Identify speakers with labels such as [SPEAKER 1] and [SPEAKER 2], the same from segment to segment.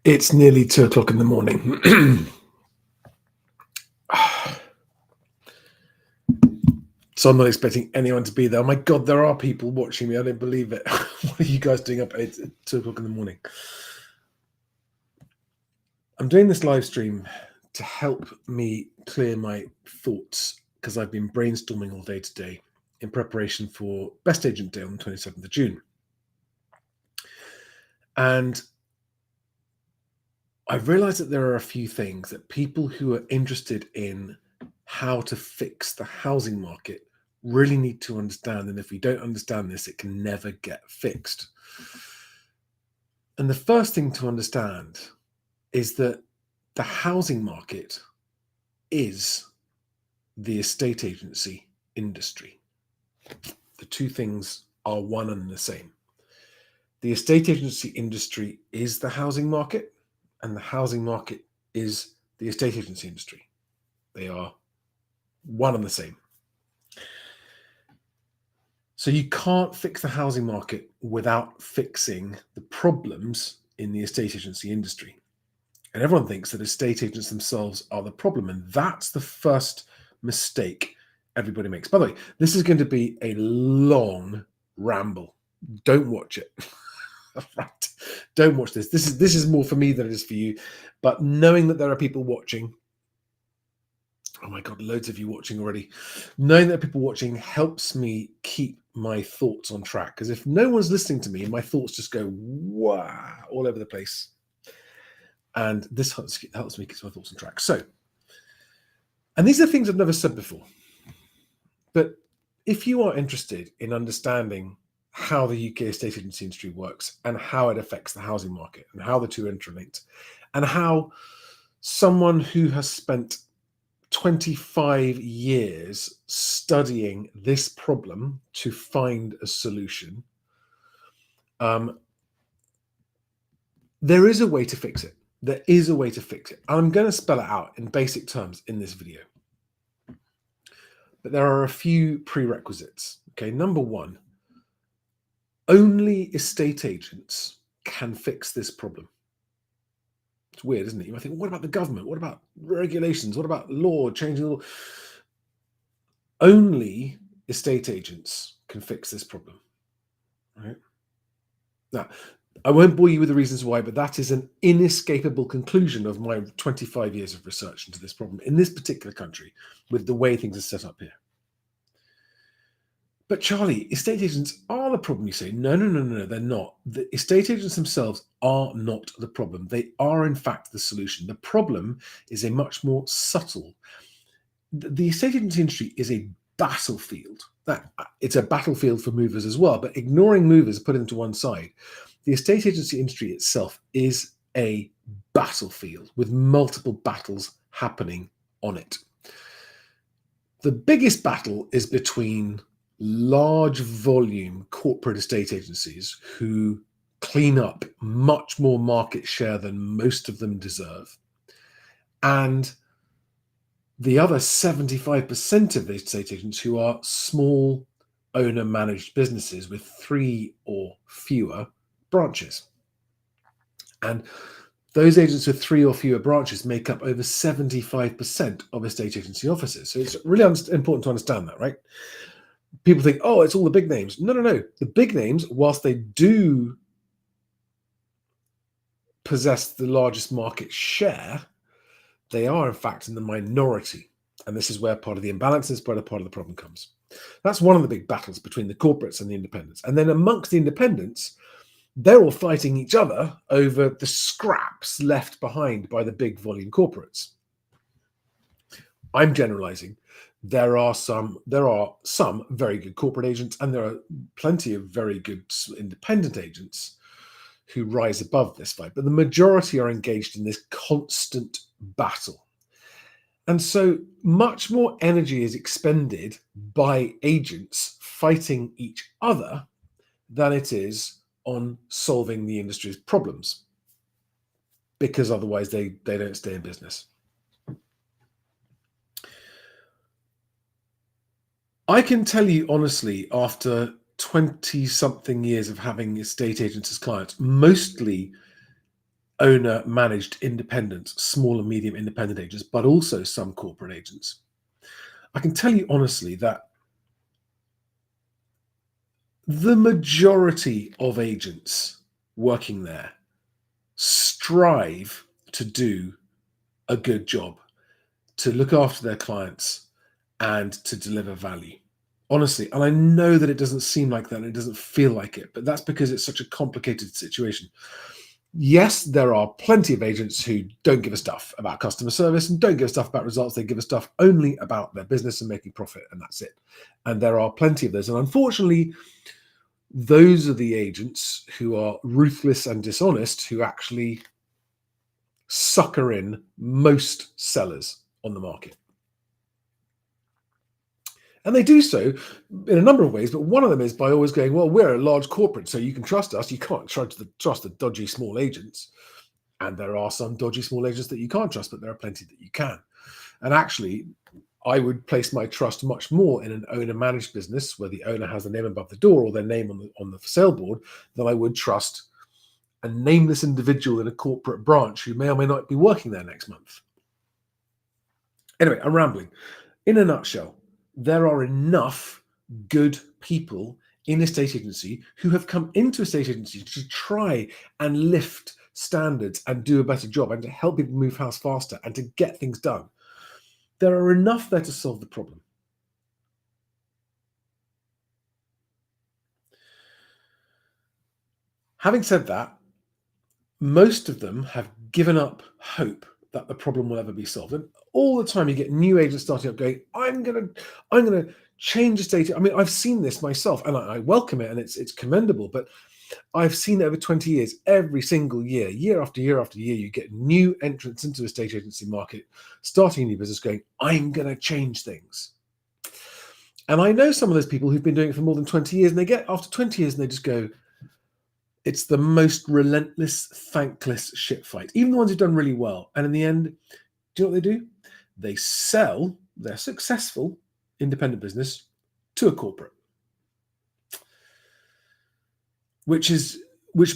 [SPEAKER 1] It's nearly 2 o'clock in the morning. So I'm not expecting anyone to be there. Oh my God, there are people watching me. I don't believe it. What are you guys doing up at 2 o'clock in the morning? I'm doing this live stream to help me clear my thoughts because I've been brainstorming all day today in preparation for Best Agent Day on the 27th of June. And I've realized that there are a few things that people who are interested in how to fix the housing market really need to understand. And if we don't understand this, it can never get fixed. And the first thing to understand is that the housing market is the estate agency industry. The two things are one and the same. The estate agency industry is the housing market, and the housing market is the estate agency industry. They are one and the same. So you can't fix the housing market without fixing the problems in the estate agency industry. And everyone thinks that estate agents themselves are the problem. And that's the first mistake everybody makes. By the way, this is going to be a long ramble. Don't watch it. Right. Don't watch this. This is more for me than it is for you. But knowing that there are people watching, oh my God, loads of you watching already. Knowing that people watching helps me keep my thoughts on track. Because if no one's listening to me, my thoughts just go wow all over the place. And this helps me keep my thoughts on track. So, and these are things I've never said before. But if you are interested in understanding how the UK estate agency industry works and how it affects the housing market and how the two are interlinked, and how someone who has spent 25 years studying this problem to find a solution, there is a way to fix it. There is a way to fix it. I'm going to spell it out in basic terms in this video. But there are a few prerequisites. Okay, number one, only estate agents can fix this problem. It's weird, isn't it? You might think, what about the government? What about regulations? What about law, changing the law? Only estate agents can fix this problem. Right? Now, I won't bore you with the reasons why, but that is an inescapable conclusion of my 25 years of research into this problem in this particular country with the way things are set up here. But Charlie, estate agents are the problem, you say. No, they're not. The estate agents themselves are not the problem. They are, in fact, the solution. The problem is a much more subtle. The estate agency industry is a battlefield. It's a battlefield for movers as well, but ignoring movers, put them to one side, the estate agency industry itself is a battlefield with multiple battles happening on it. The biggest battle is between large volume corporate estate agencies who clean up much more market share than most of them deserve, and the other 75% of the estate agents who are small owner managed businesses with 3 or fewer branches. And those agents with 3 or fewer branches make up over 75% of estate agency offices. So it's really important to understand that, right? People think, oh, it's all the big names. No. The big names, whilst they do possess the largest market share, they are, in fact, in the minority. And this is where part of the imbalance is, part of the problem comes. That's one of the big battles between the corporates and the independents. And then amongst the independents, they're all fighting each other over the scraps left behind by the big volume corporates. I'm generalizing. There are some very good corporate agents, and there are plenty of very good independent agents who rise above this fight, but the majority are engaged in this constant battle. And so much more energy is expended by agents fighting each other than it is on solving the industry's problems, because otherwise they don't stay in business. I can tell you honestly, after 20-something years of having estate agents as clients, mostly owner managed independents, small and medium independent agents, but also some corporate agents. I can tell you honestly that the majority of agents working there strive to do a good job, to look after their clients, and to deliver value. Honestly, and I know that it doesn't seem like that and it doesn't feel like it, but that's because it's such a complicated situation. Yes, there are plenty of agents who don't give a stuff about customer service and don't give a stuff about results. They give a stuff only about their business and making profit, and that's it. And there are plenty of those. And unfortunately, those are the agents who are ruthless and dishonest who actually sucker in most sellers on the market. And they do so in a number of ways, but one of them is by always going, well, we're a large corporate, so you can trust us. You can't trust the dodgy small agents. And there are some dodgy small agents that you can't trust, but there are plenty that you can. And actually, I would place my trust much more in an owner-managed business where the owner has the name above the door or their name on the for sale board than I would trust a nameless individual in a corporate branch who may or may not be working there next month. Anyway, I'm rambling. In a nutshell, there are enough good people in a estate agency who have come into a estate agency to try and lift standards and do a better job and to help people move house faster and to get things done. There are enough there to solve the problem. Having said that, most of them have given up hope that the problem will ever be solved. And all the time you get new agents starting up going, I'm gonna change estate. I mean, I've seen this myself and I welcome it and it's commendable, but I've seen it over 20 years, every single year, year after year after year, you get new entrants into the estate agency market, starting a new business going, I'm gonna change things. And I know some of those people who've been doing it for more than 20 years, and they get after 20 years and they just go, it's the most relentless, thankless shit fight. Even the ones who've done really well. And in the end, do you know what they do? They sell their successful independent business to a corporate, which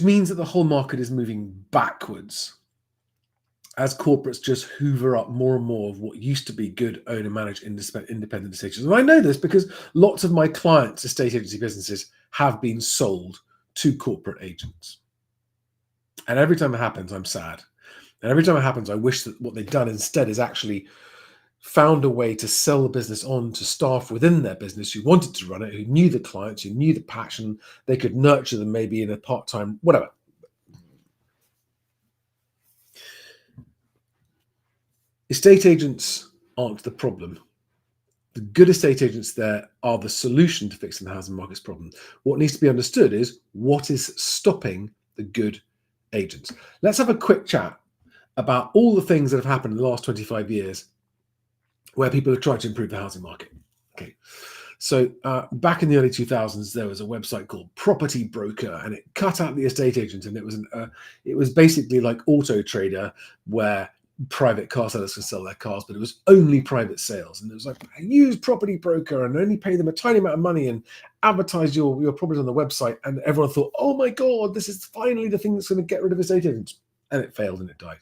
[SPEAKER 1] means that the whole market is moving backwards as corporates just hoover up more and more of what used to be good owner-managed independent estate agents. And I know this because lots of my clients' estate agency businesses have been sold to corporate agents. And every time it happens, I'm sad. And every time it happens, I wish that what they'd done instead is actually found a way to sell the business on to staff within their business who wanted to run it, who knew the clients, who knew the passion. They could nurture them maybe in a part-time, whatever. Estate agents aren't the problem. The good estate agents there are the solution to fixing the housing market's problem. What needs to be understood is what is stopping the good agents. Let's have a quick chat about all the things that have happened in the last 25 years where people have tried to improve the housing market. Okay, so back in the early 2000s, there was a website called Property Broker, and it cut out the estate agent, and it was basically like Auto Trader, where private car sellers can sell their cars, but it was only private sales. And it was like, use Property Broker and only pay them a tiny amount of money and advertise your property on the website. And everyone thought, oh my God, this is finally the thing that's going to get rid of estate agents. And it failed and it died.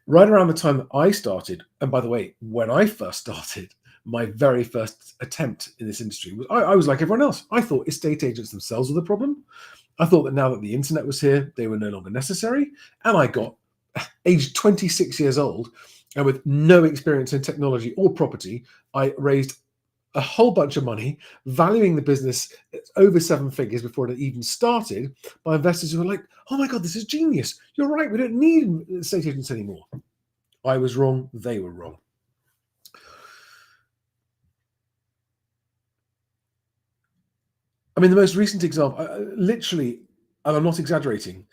[SPEAKER 1] Right around the time that I started, and by the way, when I first started, my very first attempt in this industry, I was like everyone else. I thought estate agents themselves were the problem. I thought that now that the internet was here, they were no longer necessary. And I got aged 26 years old and with no experience in technology or property, I raised a whole bunch of money, valuing the business over 7 figures before it even started, by investors who were like, oh my God, this is genius. You're right. We don't need estate agents anymore. I was wrong. They were wrong. I mean, the most recent example, literally, and I'm not exaggerating,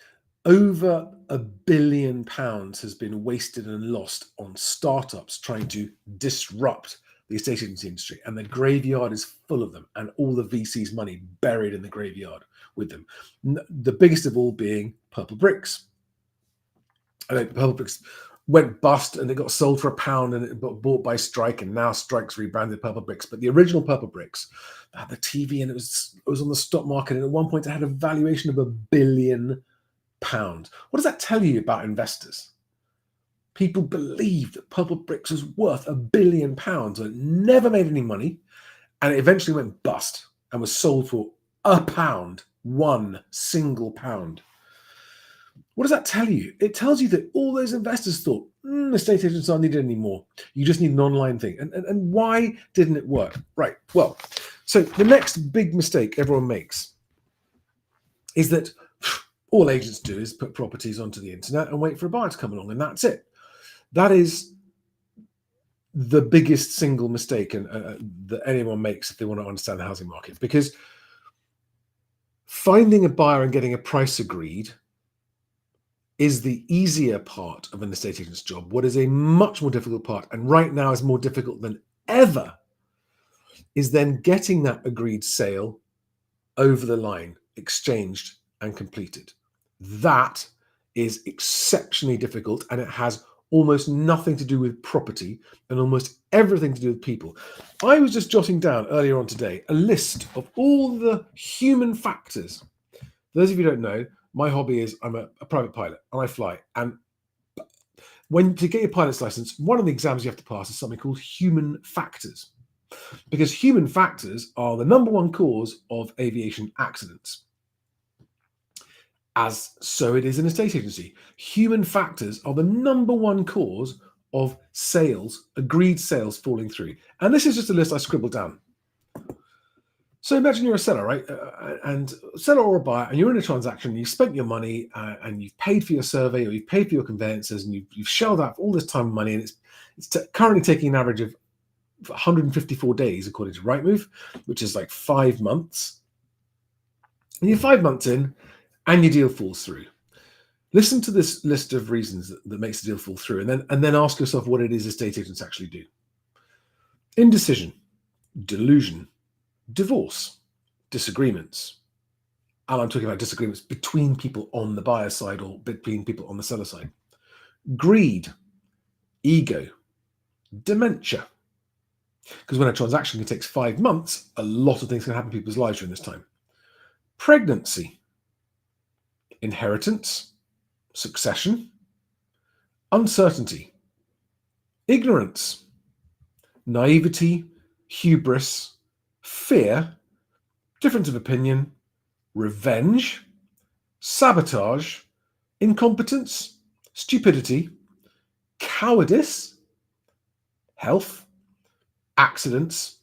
[SPEAKER 1] over £1 billion has been wasted and lost on startups trying to disrupt the estate agency industry, and the graveyard is full of them, and all the VC's money buried in the graveyard with them. The biggest of all being Purple Bricks. I think Purple Bricks went bust and it got sold for £1 and it got bought by Strike, and now Strike's rebranded Purple Bricks. But the original Purple Bricks had the TV and it was on the stock market, and at one point it had a valuation of £1 billion. What does that tell you about investors? People believed that purple bricks was worth £1 billion, and it never made any money, and it eventually went bust and was sold for £1, £1 single. What does that tell you? It tells you that all those investors thought, estate agents aren't needed anymore. You just need an online thing. And why didn't it work? Right. Well, so the next big mistake everyone makes is that all agents do is put properties onto the internet and wait for a buyer to come along, and that's it. That is the biggest single mistake that anyone makes if they want to understand the housing market, because finding a buyer and getting a price agreed is the easier part of an estate agent's job. What is a much more difficult part, and right now is more difficult than ever, is then getting that agreed sale over the line, exchanged and completed. That is exceptionally difficult, and it has almost nothing to do with property and almost everything to do with people. I was just jotting down earlier on today a list of all the human factors. For those of you who don't know, my hobby is I'm a private pilot and I fly. And to get your pilot's license, one of the exams you have to pass is something called human factors, because human factors are the number one cause of aviation accidents. As so it is in a estate agency. Human factors are the number one cause of sales, agreed sales falling through. And this is just a list I scribbled down. So imagine you're a seller, right? And seller or a buyer, and you're in a transaction, you've spent your money and you've paid for your survey or you've paid for your conveyances and you've shelled out all this time and money, and it's currently taking an average of 154 days, according to Rightmove, which is like 5 months. And you're 5 months in and your deal falls through. Listen to this list of reasons that makes the deal fall through, and then ask yourself what it is estate agents actually do. Indecision, delusion, divorce, disagreements. And I'm talking about disagreements between people on the buyer side or between people on the seller side. Greed, ego, dementia. Because when a transaction takes 5 months, a lot of things can happen in people's lives during this time. Pregnancy, inheritance, succession, uncertainty, ignorance, naivety, hubris, fear, difference of opinion, revenge, sabotage, incompetence, stupidity, cowardice, health, accidents,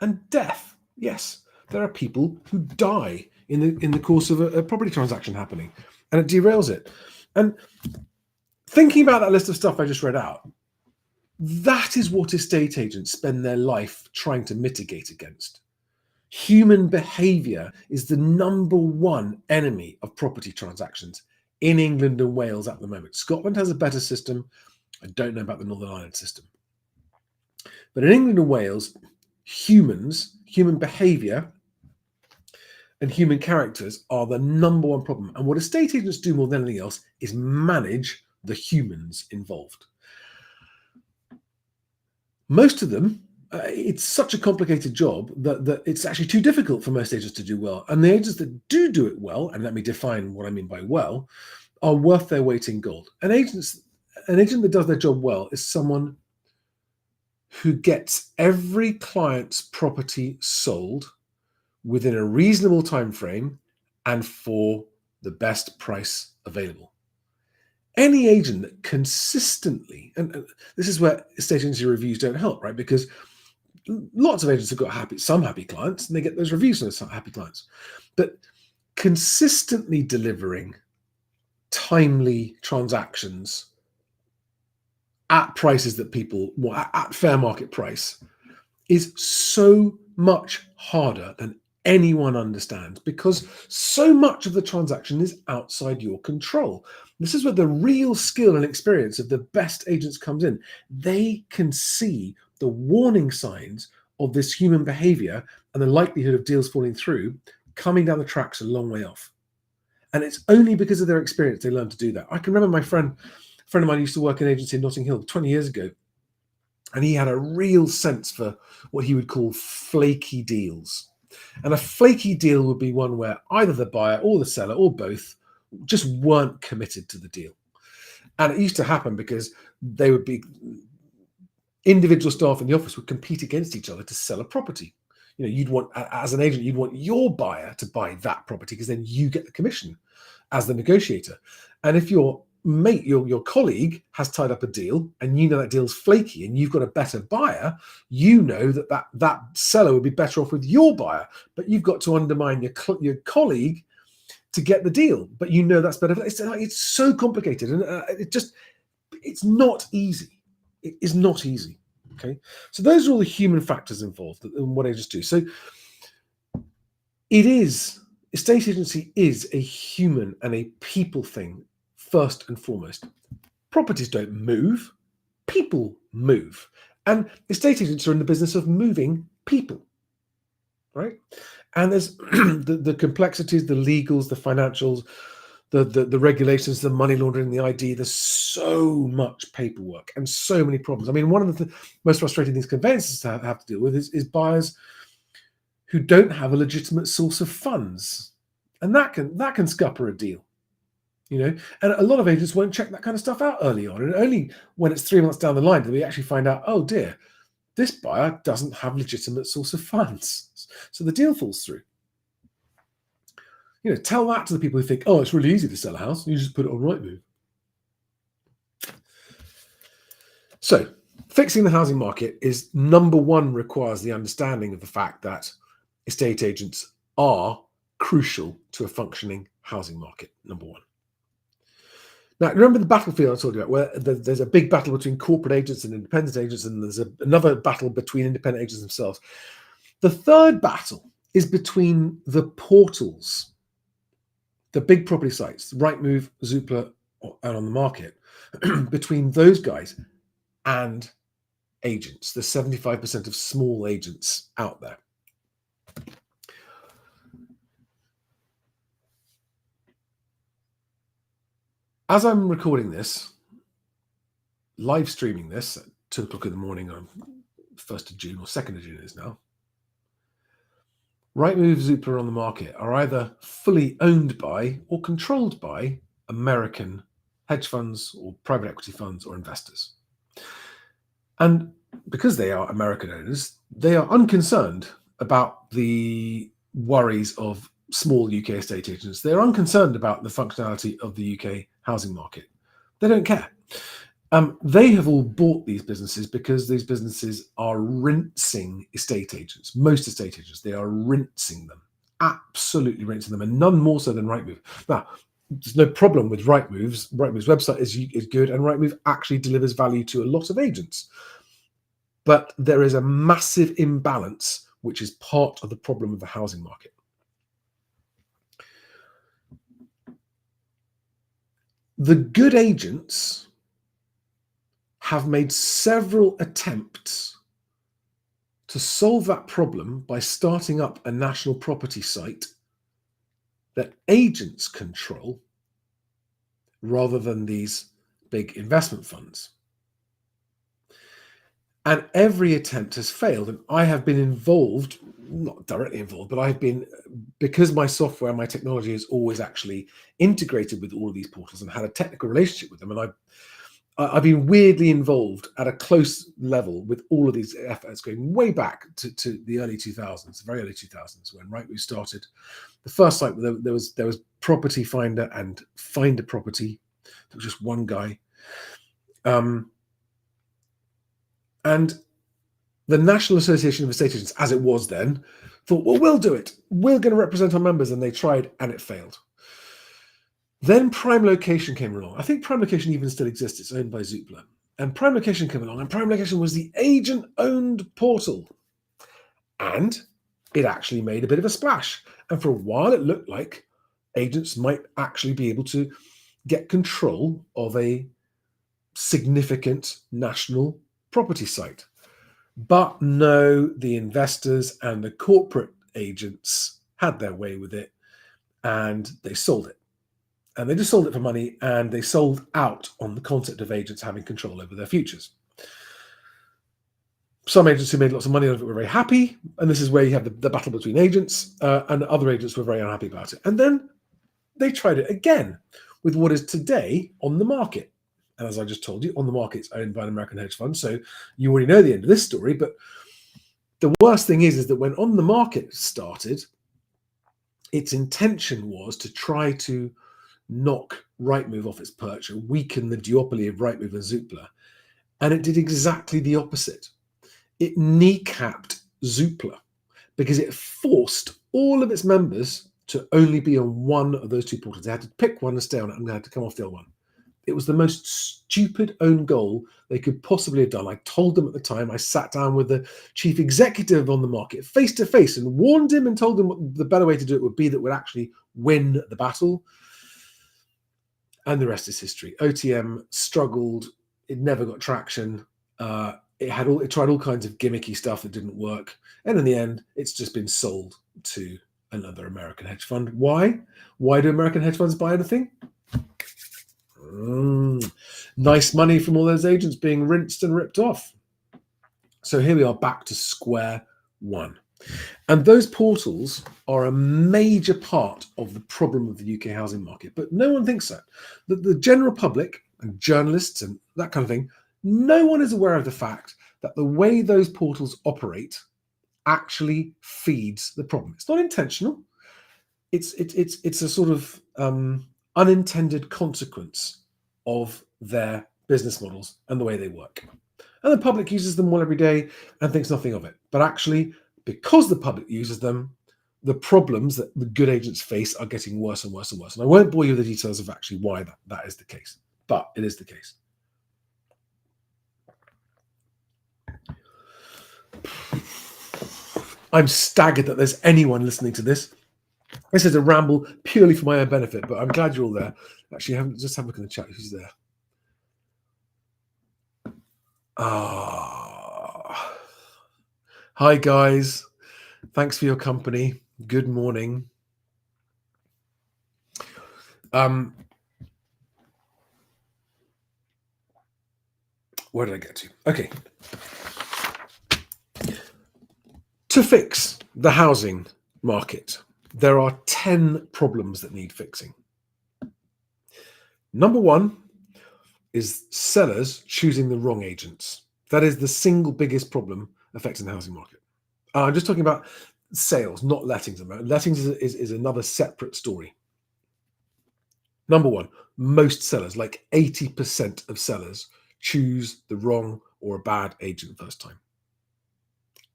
[SPEAKER 1] and death. Yes, there are people who die in the course of a property transaction happening, and it derails it. And thinking about that list of stuff I just read out, that is what estate agents spend their life trying to mitigate against. Human behaviour is the number one enemy of property transactions in England and Wales at the moment. Scotland has a better system. I don't know about the Northern Ireland system. But in England and Wales, human behaviour and human characters are the number one problem. And what estate agents do more than anything else is manage the humans involved. Most of them, it's such a complicated job that it's actually too difficult for most agents to do well. And the agents that do it well, and let me define what I mean by well, are worth their weight in gold. An agent that does their job well is someone who gets every client's property sold within a reasonable time frame and for the best price available. Any agent that consistently, and this is where estate agency reviews don't help, right? Because lots of agents have got some happy clients, and they get those reviews from those happy clients. But consistently delivering timely transactions at prices that people want, at fair market price, is so much harder than anyone understands, because so much of the transaction is outside your control. This is where the real skill and experience of the best agents comes in. They can see the warning signs of this human behavior and the likelihood of deals falling through coming down the tracks a long way off. And it's only because of their experience they learn to do that. I can remember a friend of mine used to work in an agency in Notting Hill 20 years ago, and he had a real sense for what he would call flaky deals. And a flaky deal would be one where either the buyer or the seller or both just weren't committed to the deal. And it used to happen because they would be individual staff in the office would compete against each other to sell a property. You'd want, as an agent, you'd want your buyer to buy that property because then you get the commission as the negotiator. And if your mate, your colleague has tied up a deal and you know that deal's flaky and you've got a better buyer, you know that seller would be better off with your buyer, but you've got to undermine your colleague to get the deal. But you know that's better. It's so complicated, and it's not easy. It is not easy. Okay, so those are all the human factors involved in what agents do. So estate agency is a human and a people thing first and foremost. Properties don't move, people move. And estate agents are in the business of moving people, right? And there's the complexities, the legals, the financials, the regulations, the money laundering, the ID. There's so much paperwork and so many problems. I mean, one of the most frustrating things conveyancers have to deal with is buyers who don't have a legitimate source of funds, and that can scupper a deal. And a lot of agents won't check that kind of stuff out early on, and only when it's 3 months down the line do we actually find out, oh dear, this buyer doesn't have legitimate source of funds, so the deal falls through. Tell that to the people who think, oh, it's really easy to sell a house. You just put it on Rightmove. So fixing the housing market is number one, requires the understanding of the fact that estate agents are crucial to a functioning housing market, number one. Now, remember the battlefield I was talking about, where there's a big battle between corporate agents and independent agents, and there's another battle between independent agents themselves. The third battle is between the portals, the big property sites, Rightmove, Zoopla, and On the Market, between those guys and agents, the 75% of small agents out there. As I'm recording this, live streaming this at 2 o'clock in the morning on 1st of June, or 2nd of June it is now, Rightmove, Zoopla, On the Market are either fully owned by or controlled by American hedge funds or private equity funds or investors. And because they are American owners, they are unconcerned about the worries of small UK estate agents. They're unconcerned about the functionality of the UK housing market. They don't care. They have all bought these businesses because these businesses are rinsing estate agents. Most estate agents, they are rinsing them, absolutely rinsing them, and none more so than Rightmove. Now, there's no problem with Rightmove's. Rightmove's website is good, and Rightmove actually delivers value to a lot of agents. But there is a massive imbalance, which is part of the problem of the housing market. The good agents have made several attempts to solve that problem by starting up a national property site that agents control rather than these big investment funds. And every attempt has failed. And I have been involved, not directly involved, but I've been, because my software, my technology is always actually integrated with all of these portals and had a technical relationship with them. And I've been weirdly involved at a close level with all of these efforts going way back to the early 2000s, very early 2000s, when Rightmove started. The first site, there was Property Finder and Find a Property. There was just one guy. And the National Association of Estate Agents, as it was then, thought, well, we'll do it. We're going to represent our members. And they tried, and it failed. Then Prime Location came along. I think Prime Location even still exists. It's owned by Zoopla. And Prime Location came along, and Prime Location was the agent-owned portal. And it actually made a bit of a splash. And for a while, it looked like agents might actually be able to get control of a significant national property site. But no, the investors and the corporate agents had their way with it, and they sold it. And they just sold it for money, and they sold out on the concept of agents having control over their futures. Some agents who made lots of money out of it were very happy, and this is where you have the battle between agents, and other agents were very unhappy about it. And then They tried it again with what is today On the Market. And as I just told you, On the Market is owned by an American hedge fund. So you already know the end of this story. But the worst thing is that when On the Market started, its intention was to try to knock Rightmove off its perch and weaken the duopoly of Rightmove and Zoopla. And it did exactly the opposite. It kneecapped Zoopla because it forced all of its members to only be on one of those two portals. They had to pick one and stay on it, and they had to come off the other one. It was the most stupid own goal they could possibly have done. I told them at the time, I sat down with the chief executive On the Market face to face and warned him and told him what the better way to do it would be that would actually win the battle. And the rest is history. OTM struggled. It never got traction. It tried all kinds of gimmicky stuff that didn't work. And in the end, it's just been sold to another American hedge fund. Why? Why do American hedge funds buy anything? Nice money from all those agents being rinsed and ripped off. So here we are back to square one. And those portals are a major part of the problem of the UK housing market. But no one thinks so. The general public and journalists and that kind of thing, no one is aware of the fact that the way those portals operate actually feeds the problem. It's not intentional. It's a sort of unintended consequence of their business models and the way they work. And the public uses them all every day and thinks nothing of it. But actually, because the public uses them, the problems that the good agents face are getting worse and worse and worse. And I won't bore you with the details of actually why that is the case, but it is the case. I'm staggered that there's anyone listening to this. This is a ramble purely for my own benefit, but I'm glad you're all there. Actually, just have a look in the chat. Who's there? Hi, guys. Thanks for your company. Good morning. Where did I get to? Okay. To fix the housing market, there are 10 problems that need fixing. Number one is sellers choosing the wrong agents. That is the single biggest problem affecting the housing market. I'm just talking about sales, not lettings. Lettings is another separate story. Number one, most sellers, like 80% of sellers, choose the wrong or a bad agent first time.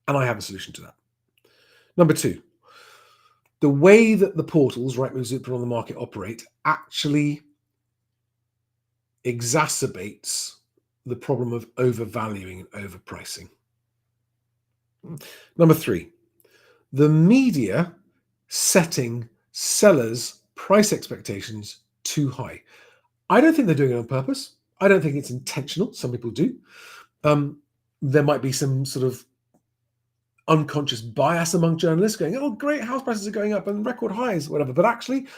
[SPEAKER 1] And I have a solution to that. Number two, the way that the portals, Rightmove, Zoopla, On the Market operate actually exacerbates the problem of overvaluing and overpricing. Number three, the media setting sellers' price expectations too high. I don't think they're doing it on purpose. I don't think it's intentional. Some people do. There might be some sort of unconscious bias among journalists going, oh, great, house prices are going up and record highs, whatever. But actually,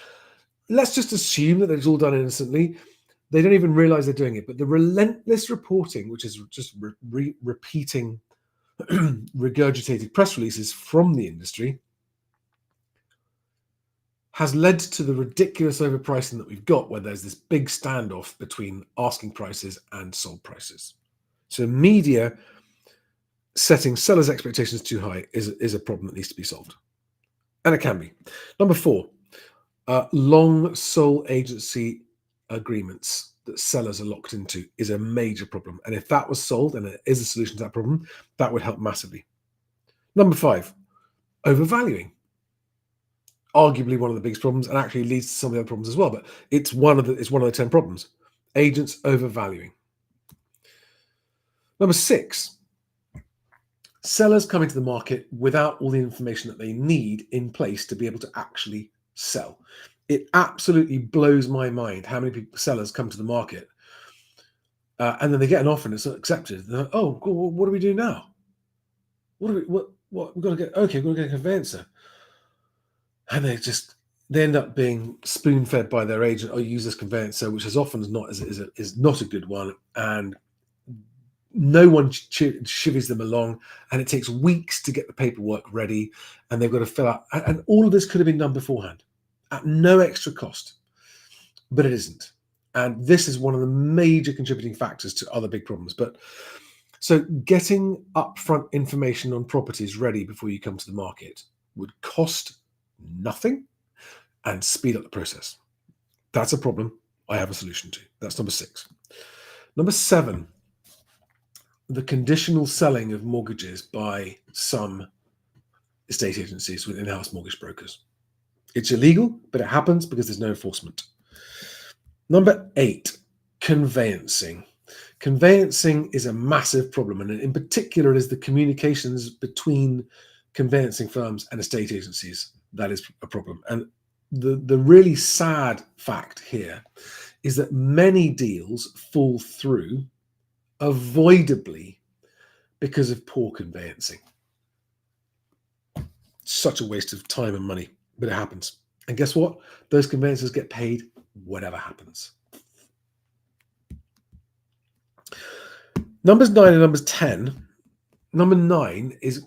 [SPEAKER 1] let's just assume that it's all done innocently. They don't even realize they're doing it. But the relentless reporting, which is just repeating regurgitated press releases from the industry, has led to the ridiculous overpricing that we've got, where there's this big standoff between asking prices and sold prices. So media setting sellers' expectations too high is a problem that needs to be solved. And it can be. Number four, long sole agency agreements that sellers are locked into is a major problem. And if that was solved, and it is a solution to that problem, that would help massively. Number five, overvaluing. Arguably one of the biggest problems, and actually leads to some of the other problems as well. But it's one of the 10 problems. Agents overvaluing. Number six, sellers coming to the market without all the information that they need in place to be able to actually sell. It absolutely blows my mind how many sellers come to the market and then they get an offer and it's not accepted. They're like, oh, what do we do now? We've got to get a conveyancer. And they end up being spoon-fed by their agent, or use this conveyancer, which as often as not is not a good one. And no one chivies them along, and it takes weeks to get the paperwork ready, and they've got to fill out. And all of this could have been done beforehand. at no extra cost, but it isn't. And this is one of the major contributing factors to other big problems. But so getting upfront information on properties ready before you come to the market would cost nothing and speed up the process. That's a problem I have a solution to. That's number 6. Number 7, the conditional selling of mortgages by some estate agencies with in-house mortgage brokers. It's illegal, but it happens because there's no enforcement. Number 8, conveyancing. Conveyancing is a massive problem, and in particular, it is the communications between conveyancing firms and estate agencies that is a problem. And the really sad fact here is that many deals fall through avoidably because of poor conveyancing. Such a waste of time and money, but it happens. And guess what? Those conveyancers get paid whatever happens. Numbers 9 and numbers 10. Number 9 is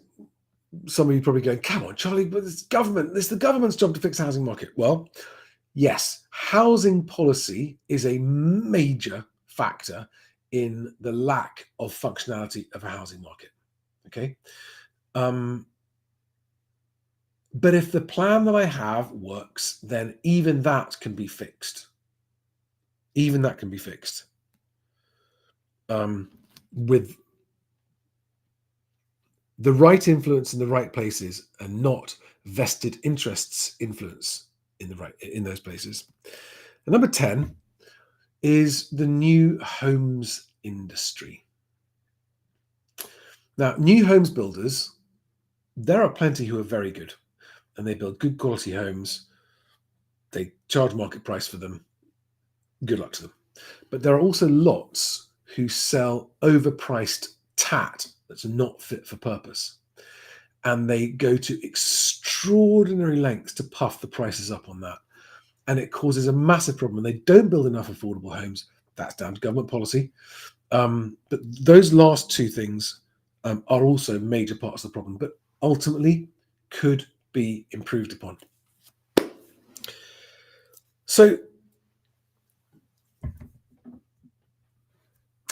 [SPEAKER 1] some of you probably going, come on, Charlie, but it's the government's job to fix the housing market. Well, yes, housing policy is a major factor in the lack of functionality of a housing market. Okay. But if the plan that I have works, then even that can be fixed. Even that can be fixed. With the right influence in the right places and not vested interests influence in those places. And number 10 is the new homes industry. Now, new homes builders, there are plenty who are very good and they build good quality homes. They charge market price for them. Good luck to them. But there are also lots who sell overpriced tat that's not fit for purpose. And they go to extraordinary lengths to puff the prices up on that. And it causes a massive problem. They don't build enough affordable homes. That's down to government policy. But those last 2 things are also major parts of the problem, but ultimately could be improved upon. So,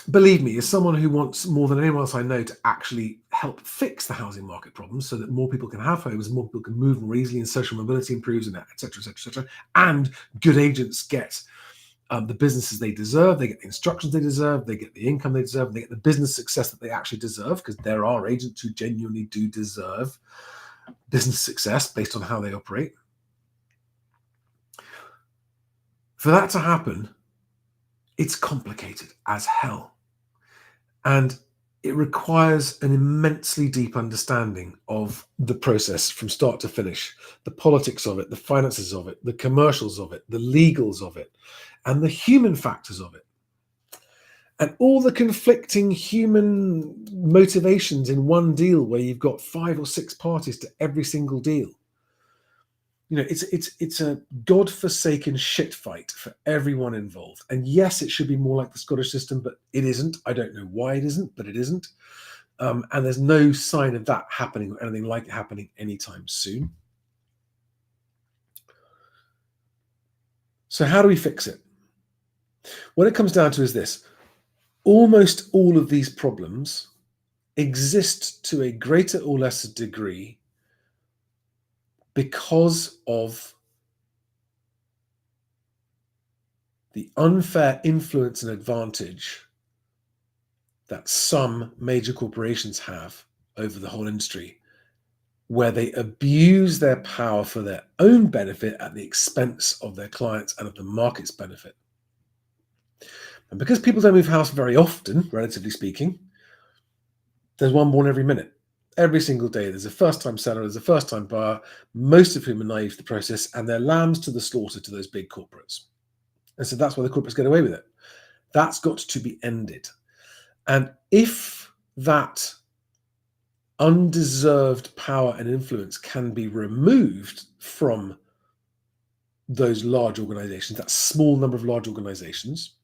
[SPEAKER 1] believe me, as someone who wants more than anyone else I know to actually help fix the housing market problems so that more people can have homes, more people can move more easily and social mobility improves and et cetera, et cetera, et cetera, and good agents get the businesses they deserve, they get the instructions they deserve, they get the income they deserve, they get the business success that they actually deserve, because there are agents who genuinely do deserve business success based on how they operate. For that to happen, it's complicated as hell. And it requires an immensely deep understanding of the process from start to finish, the politics of it, the finances of it, the commercials of it, the legals of it, and the human factors of it. And all the conflicting human motivations in one deal where you've got 5 or 6 parties to every single deal. You know, it's a godforsaken shit fight for everyone involved. And yes, it should be more like the Scottish system, but it isn't. I don't know why it isn't, but it isn't. And there's no sign of that happening or anything like it happening anytime soon. So how do we fix it? What it comes down to is this. Almost all of these problems exist to a greater or lesser degree because of the unfair influence and advantage that some major corporations have over the whole industry, where they abuse their power for their own benefit at the expense of their clients and of the market's benefit. And because people don't move house very often, relatively speaking, there's one born every minute. Every single day, there's a first-time seller, there's a first-time buyer, most of whom are naive to the process, and they're lambs to the slaughter to those big corporates. And so that's why the corporates get away with it. That's got to be ended. And if that undeserved power and influence can be removed from those large organizations, that small number of large organizations,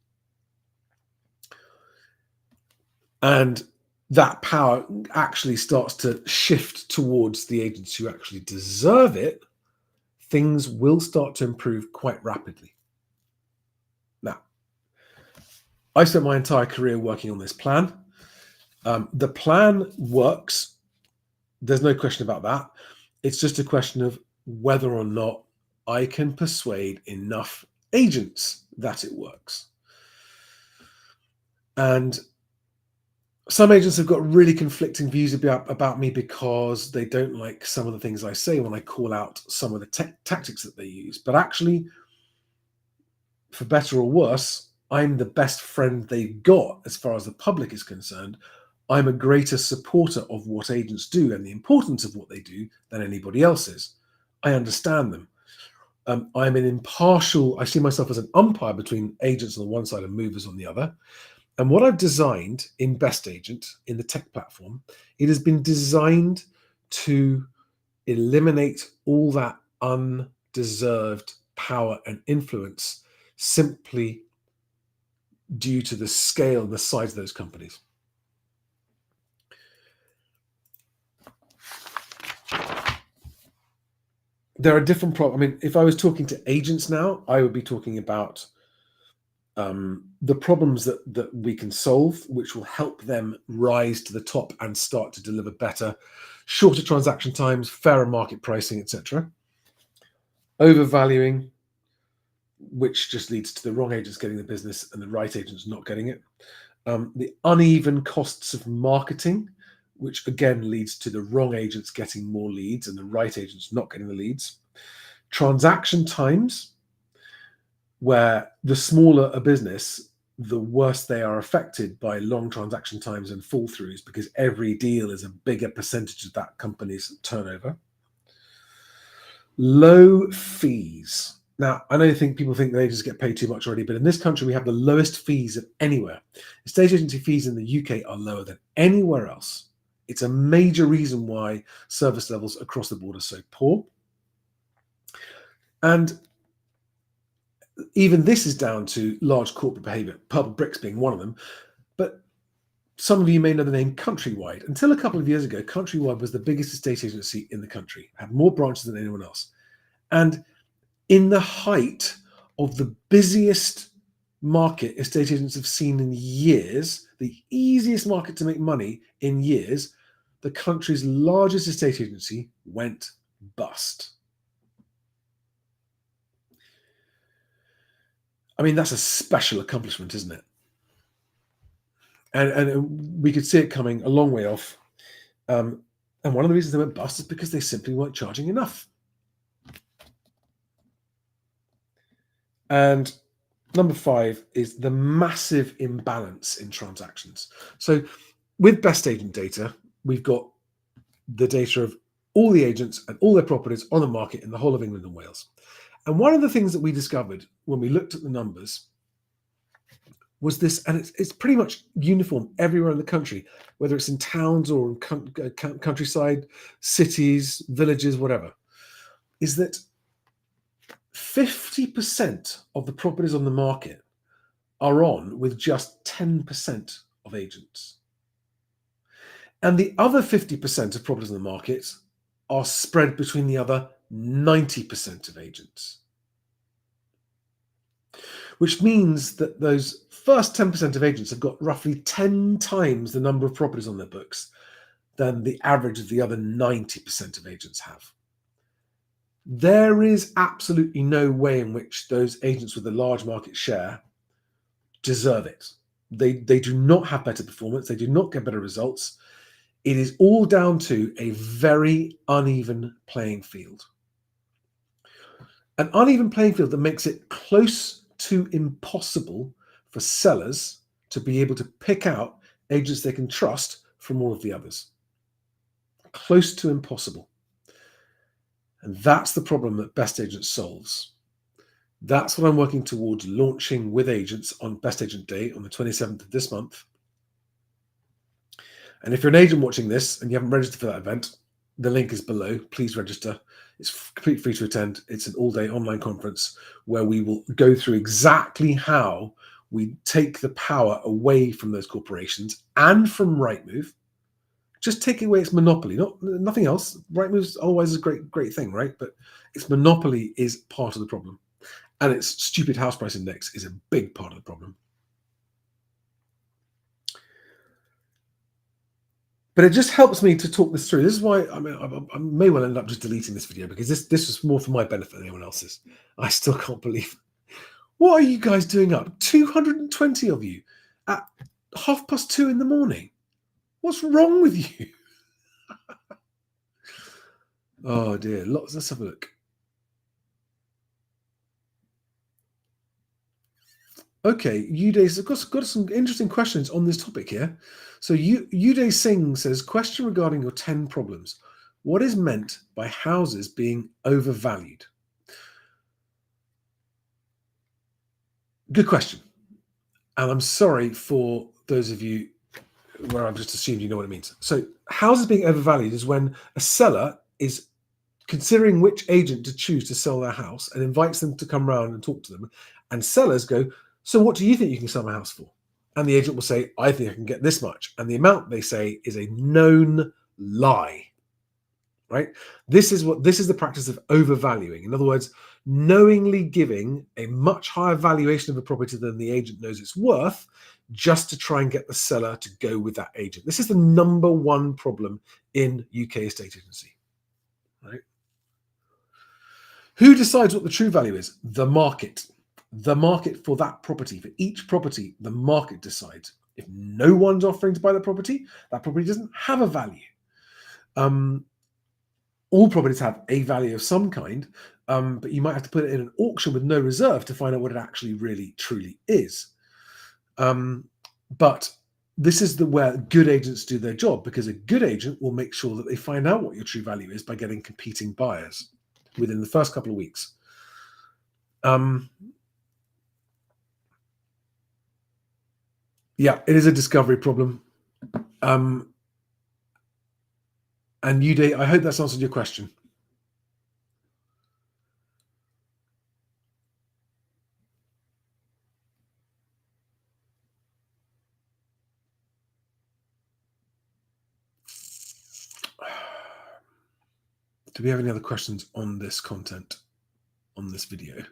[SPEAKER 1] and that power actually starts to shift towards the agents who actually deserve it, things will start to improve quite rapidly. Now, I spent my entire career working on this plan. The plan works. There's no question about that. It's just a question of whether or not I can persuade enough agents that it works. And some agents have got really conflicting views about me because they don't like some of the things I say when I call out some of the tactics that they use. But actually, for better or worse, I'm the best friend they've got as far as the public is concerned. I'm a greater supporter of what agents do and the importance of what they do than anybody else is. I understand them. I'm an impartial, I see myself as an umpire between agents on the one side and movers on the other. And what I've designed in BestAgent, in the tech platform, it has been designed to eliminate all that undeserved power and influence simply due to the scale and the size of those companies. There are different problems. I mean, if I was talking to agents now, I would be talking about the problems that we can solve, which will help them rise to the top and start to deliver better, shorter transaction times, fairer market pricing, etc. Overvaluing, which just leads to the wrong agents getting the business and the right agents not getting it. The uneven costs of marketing, which again leads to the wrong agents getting more leads and the right agents not getting the leads. Transaction times, where the smaller a business, the worse they are affected by long transaction times and fall throughs, because every deal is a bigger percentage of that company's turnover. Low fees. Now, I know people think they just get paid too much already, but in this country, we have the lowest fees of anywhere. Estate agency fees in the UK are lower than anywhere else. It's a major reason why service levels across the board are so poor. And even this is down to large corporate behavior, Purple Bricks being one of them. But some of you may know the name Countrywide. Until a couple of years ago, Countrywide was the biggest estate agency in the country, had more branches than anyone else. And in the height of the busiest market estate agents have seen in years, the easiest market to make money in years, the country's largest estate agency went bust. I mean, that's a special accomplishment, isn't it? And we could see it coming a long way off. And one of the reasons they went bust is because they simply weren't charging enough. And number 5 is the massive imbalance in transactions. So with BestAgent data, we've got the data of all the agents and all their properties on the market in the whole of England and Wales. And one of the things that we discovered when we looked at the numbers was this, and it's pretty much uniform everywhere in the country, whether it's in towns or countryside, cities, villages, whatever, is that 50% of the properties on the market are on with just 10% of agents. And the other 50% of properties on the market are spread between the other 90% of agents. Which means that those first 10% of agents have got roughly 10 times the number of properties on their books than the average of the other 90% of agents have. There is absolutely no way in which those agents with a large market share deserve it. They do not have better performance. They do not get better results. It is all down to a very uneven playing field. An uneven playing field that makes it close to impossible for sellers to be able to pick out agents they can trust from all of the others. Close to impossible. And that's the problem that BestAgent solves. That's what I'm working towards launching with agents on BestAgent Day on the 27th of this month. And if you're an agent watching this and you haven't registered for that event, the link is below. Please register. It's completely free to attend. It's an all-day online conference where we will go through exactly how we take the power away from those corporations and from Rightmove Just take away its monopoly, nothing else. Rightmove's always a great thing, right? But its monopoly is part of the problem, and its stupid house price index is a big part of the problem. But it just helps me to talk this through. This is why I may well end up just deleting this video, because this was more for my benefit than anyone else's. I still can't believe. What are you guys doing up? 220 of you at 2:30 in the morning. What's wrong with you? Oh dear. Let's have a look. Okay, Uday's got some interesting questions on this topic here. So Uday Singh says, question regarding your 10 problems. What is meant by houses being overvalued? Good question. And I'm sorry for those of you where I've just assumed you know what it means. So houses being overvalued is when a seller is considering which agent to choose to sell their house and invites them to come round and talk to them. And sellers go, so what do you think you can sell my house for? And the agent will say, I think I can get this much. And the amount they say is a known lie, right? This is the practice of overvaluing. In other words, knowingly giving a much higher valuation of a property than the agent knows it's worth, just to try and get the seller to go with that agent. This is the number one problem in UK estate agency, right? Who decides what the true value is? The market. The market for that property. For each property, the market decides. If no one's offering to buy that property doesn't have a value. All properties have a value of some kind, but you might have to put it in an auction with no reserve to find out what it actually really truly is. But this is where good agents do their job, because a good agent will make sure that they find out what your true value is by getting competing buyers within the first couple of weeks. Yeah, it is a discovery problem. And Uday, I hope that's answered your question. Do we have any other questions on this content, on this video?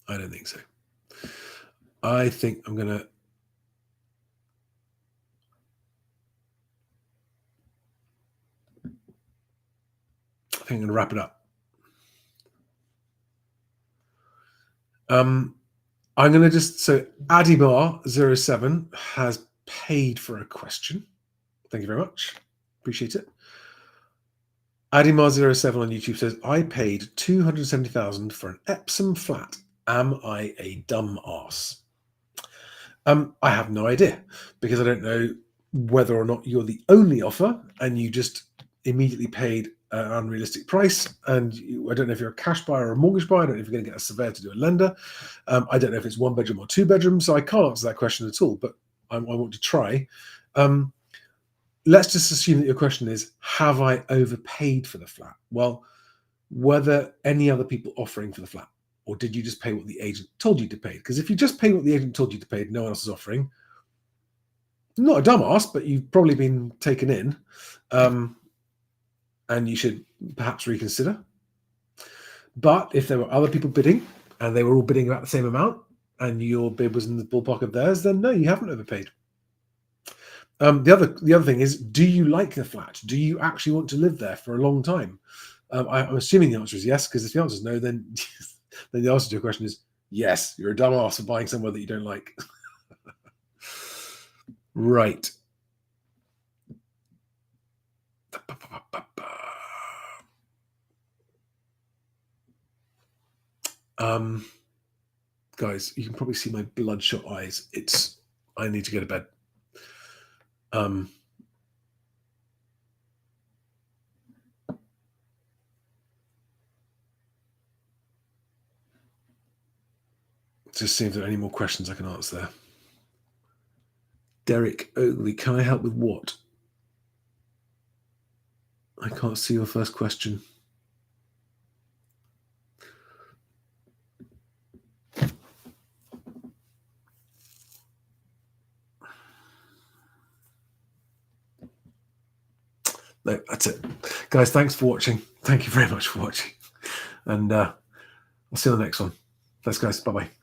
[SPEAKER 1] I don't think so. I think I'm going to wrap it up. I'm going to so Adimar07 has paid for a question. Thank you very much. Appreciate it. Adimar07 on YouTube says, I paid 270,000 for an Epsom flat. Am I a dumb ass? I have no idea, because I don't know whether or not you're the only offer and you just immediately paid an unrealistic price. And I don't know if you're a cash buyer or a mortgage buyer. I don't know if you're going to get a surveyor to do a lender. I don't know if it's 1 bedroom or 2 bedrooms. So I can't answer that question at all, but I want to try. Let's just assume that your question is, have I overpaid for the flat? Well, were there any other people offering for the flat? Or did you just pay what the agent told you to pay? Because if you just pay what the agent told you to pay, no one else is offering, not a dumbass, but you've probably been taken in, and you should perhaps reconsider. But if there were other people bidding and they were all bidding about the same amount and your bid was in the ballpark of theirs, then no, you haven't overpaid. The other thing is, do you like the flat? Do you actually want to live there for a long time? I'm assuming the answer is yes, because if the answer is no, then then the answer to your question is yes, you're a dumbass for buying somewhere that you don't like. Right. Guys, you can probably see my bloodshot eyes. I need to go to bed. Just see if there are any more questions I can answer there. Derek Oakley, can I help with what? I can't see your first question. No, that's it. Guys, thanks for watching. Thank you very much for watching. And I'll see you on the next one. Thanks, guys. Bye-bye.